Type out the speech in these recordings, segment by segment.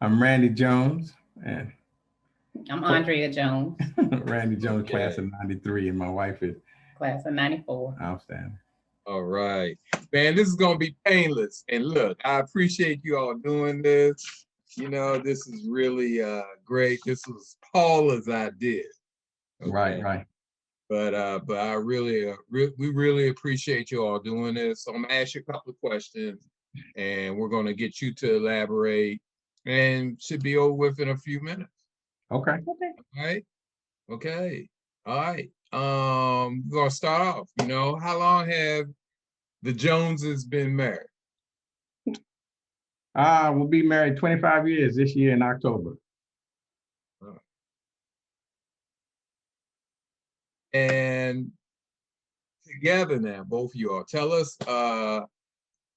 I'm Randy Jones, and I'm Andrea Jones, Randy Jones, class Okay. of '93, and my wife is class of 94. outstanding. All right. Man, this is going to be painless. And look, I appreciate you all doing this. This is really great. This was Paula's idea. Right, Okay. right. But I really, we really appreciate you all doing this. So I'm going to ask you a couple of questions and we're going to get you to elaborate and should be over with in a few minutes. Okay. Okay. All right. Okay. All right. We're gonna start off. How long have the Joneses been married? We'll be married 25 years this year in October. Uh, And together now, both of you all, tell us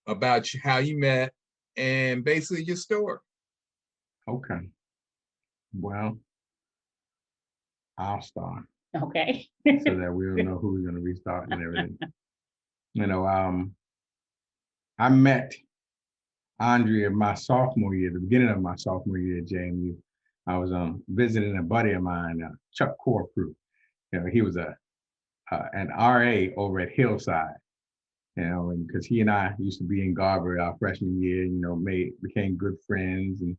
about how you met and basically your story. Okay. Well, I'll start Okay. so that we'll know who's going to restart and everything. You know, I met Andrea my sophomore year, the beginning of my sophomore year at JMU. I was visiting a buddy of mine, Chuck Corprew. He was an RA over at Hillside. And because he and I used to be in Garber our freshman year, became good friends and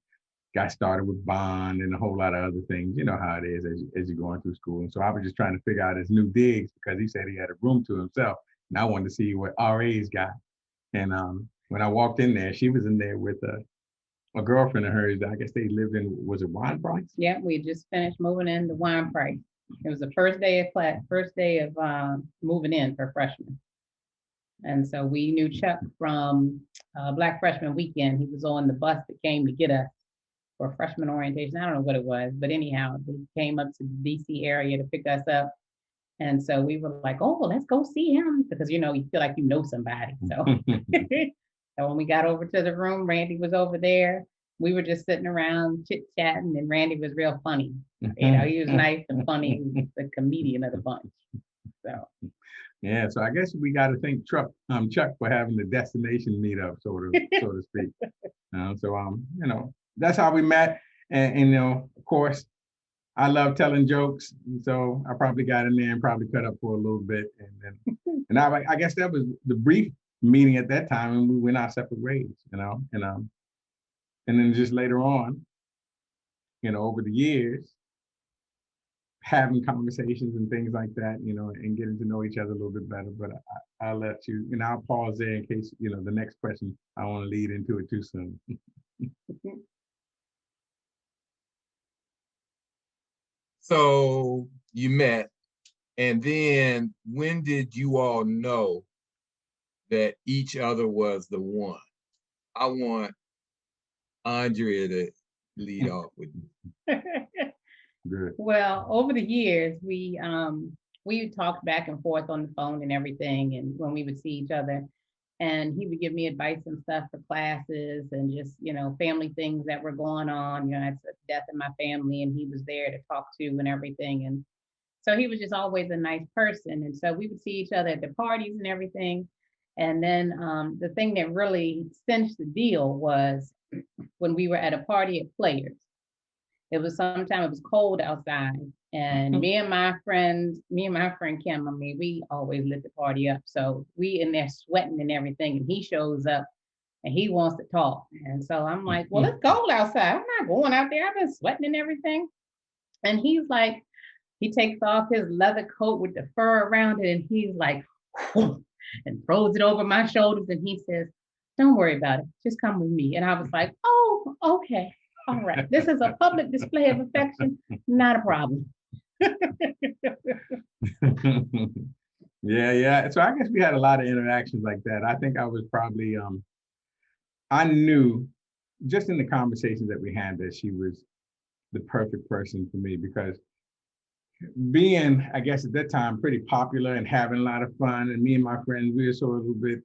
got started with bond and a whole lot of other things. You know how it is as you're going through school. And so I was just trying to figure out his new digs because he said he had a room to himself. And I wanted to see what RAs got. And when I walked in there, she was in there with a girlfriend of hers. I guess they lived in, was it Wine Price? Yeah, we just finished moving in the wine price. It was the first day of class, first day of moving in for freshmen. And so we knew Chuck from Black Freshman Weekend. He was on the bus that came to get us for freshman orientation. I don't know what it was, but anyhow, he came up to the DC area to pick us up. And so we were like, oh, well, let's go see him because, you feel like you know somebody. So, so when we got over to the room, Randy was over there. We were just sitting around chit chatting, and Randy was real funny. He was nice and funny. He was the comedian of the bunch. So, Yeah, so I guess we got to thank Chuck for having the destination meetup, so to speak. That's how we met, and of course, I love telling jokes, so I probably got in there and probably cut up for a little bit, and I guess that was the brief meeting at that time, and we went our separate ways, and then just later on, over the years, having conversations and things like that, and getting to know each other a little bit better. But I'll let you, I'll pause there in case, the next question, I don't want to lead into it too soon. So you met, and then when did you all know that each other was the one? I want Andrea to lead off with you. Good. well, over the years, we talked back and forth on the phone and everything, and when we would see each other, and he would give me advice and stuff for classes and just family things that were going on. It's a death in my family, and he was there to talk to and everything, and so he was just always a nice person. And so we would see each other at the parties and everything. And then the thing that really cinched the deal was when we were at a party at Players. It was sometime it was cold outside, and me and my friend Kim, I mean, we always lit the party up. So we in there sweating and everything, and he shows up and he wants to talk. And so I'm like, well, it's cold outside. I'm not going out there. I've been sweating and everything. And he's like, he takes off his leather coat with the fur around it, and he's like, and throws it over my shoulders, and he says, "Don't worry about it. Just come with me." And I was like, "Oh, okay, all right. This is a public display of affection. Not a problem." Yeah, yeah. So I guess we had a lot of interactions like that. I think I was probably I knew just in the conversations that we had that she was the perfect person for me because being, I guess at that time, pretty popular and having a lot of fun. And me and my friends, we were sort of a little bit,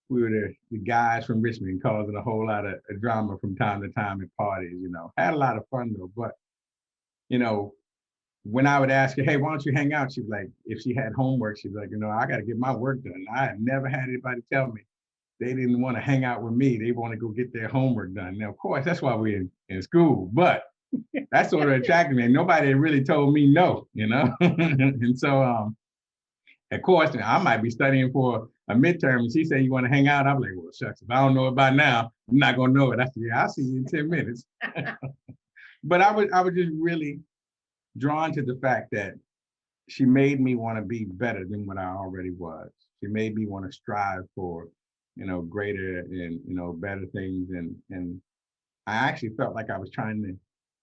we were the guys from Richmond causing a whole lot of drama from time to time at parties, had a lot of fun though. But, you know, when I would ask her, hey, why don't you hang out? She'd be like, if she had homework, she'd be like, I got to get my work done. I have never had anybody tell me they didn't want to hang out with me. They want to go get their homework done. Now, of course, that's why we're in school, but that sort of attracted me. Nobody really told me no, you know? And so, of course, I might be studying for a midterm and she said, you want to hang out? I'm like, well, shucks, if I don't know it by now, I'm not going to know it. I said, yeah, I'll see you in 10 minutes. But I was just really drawn to the fact that she made me want to be better than what I already was. She made me want to strive for, greater and, better things. And I actually felt like I was trying to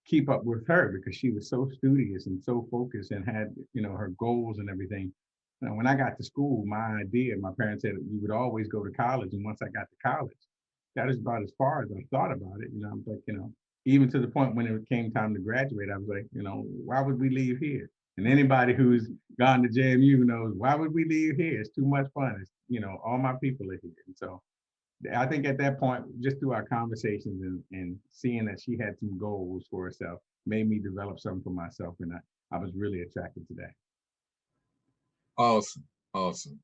keep up with her because she was so studious and so focused and had, her goals and everything. When I got to school, my parents said we would always go to college. And once I got to college, that is about as far as I thought about it. I was like, even to the point when it came time to graduate, I was like, why would we leave here? And anybody who's gone to JMU knows, why would we leave here? It's too much fun. It's, all my people are here. And so I think at that point, just through our conversations and seeing that she had some goals for herself, made me develop something for myself. And I was really attracted to that. Awesome. Awesome.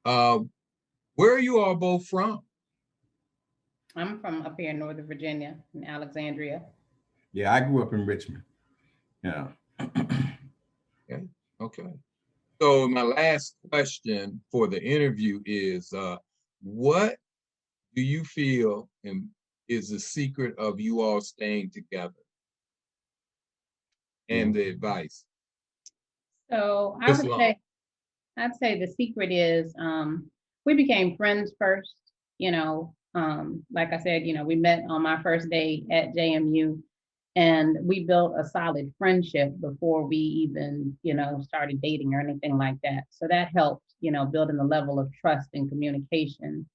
Where are you all both from? I'm from up here in Northern Virginia, in Alexandria. Yeah, I grew up in Richmond. Yeah. Okay. So my last question for the interview is, what do you feel is the secret of you all staying together? And the advice? So I'd say the secret is we became friends first, like I said, we met on my first day at JMU and we built a solid friendship before we even, started dating or anything like that. So that helped, building the level of trust and communication.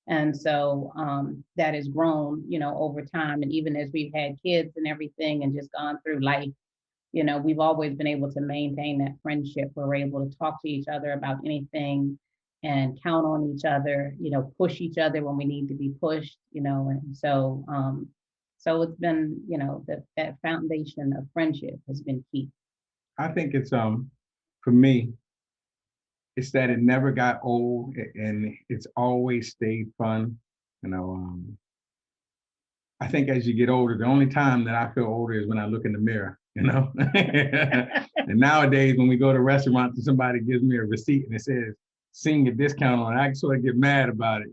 And so that has grown, over time. And even as we've had kids and everything and just gone through life, we've always been able to maintain that friendship where we're able to talk to each other about anything and count on each other, push each other when we need to be pushed, and so it's been, that foundation of friendship has been key. I think it's for me, it's that it never got old and it's always stayed fun. I think as you get older, the only time that I feel older is when I look in the mirror, And nowadays, when we go to restaurants and somebody gives me a receipt and it says senior discount on it, I sort of get mad about it,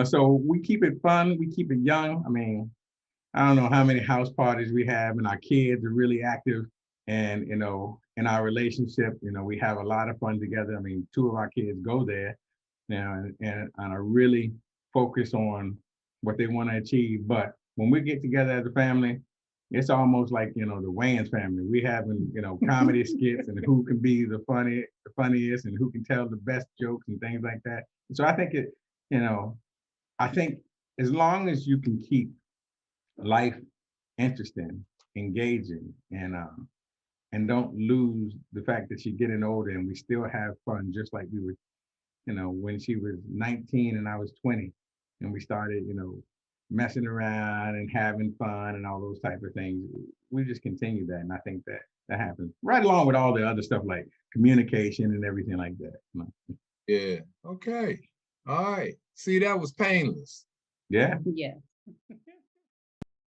So we keep it fun, we keep it young. I mean, I don't know how many house parties we have, and our kids are really active. And in our relationship, we have a lot of fun together. I mean, 2 of our kids go there now and are really focused on what they want to achieve. But when we get together as a family, it's almost like, the Wayans family. We having, comedy skits and who can be the funniest and who can tell the best jokes and things like that. And so I think I think as long as you can keep life interesting, engaging, and don't lose the fact that you're getting older and we still have fun, just like we were, when she was 19 and I was 20 and we started, messing around and having fun and all those type of things. We just continue that. And I think that happens right along with all the other stuff like communication and everything like that. Yeah. Okay. All right. See, that was painless. Yeah. Yeah.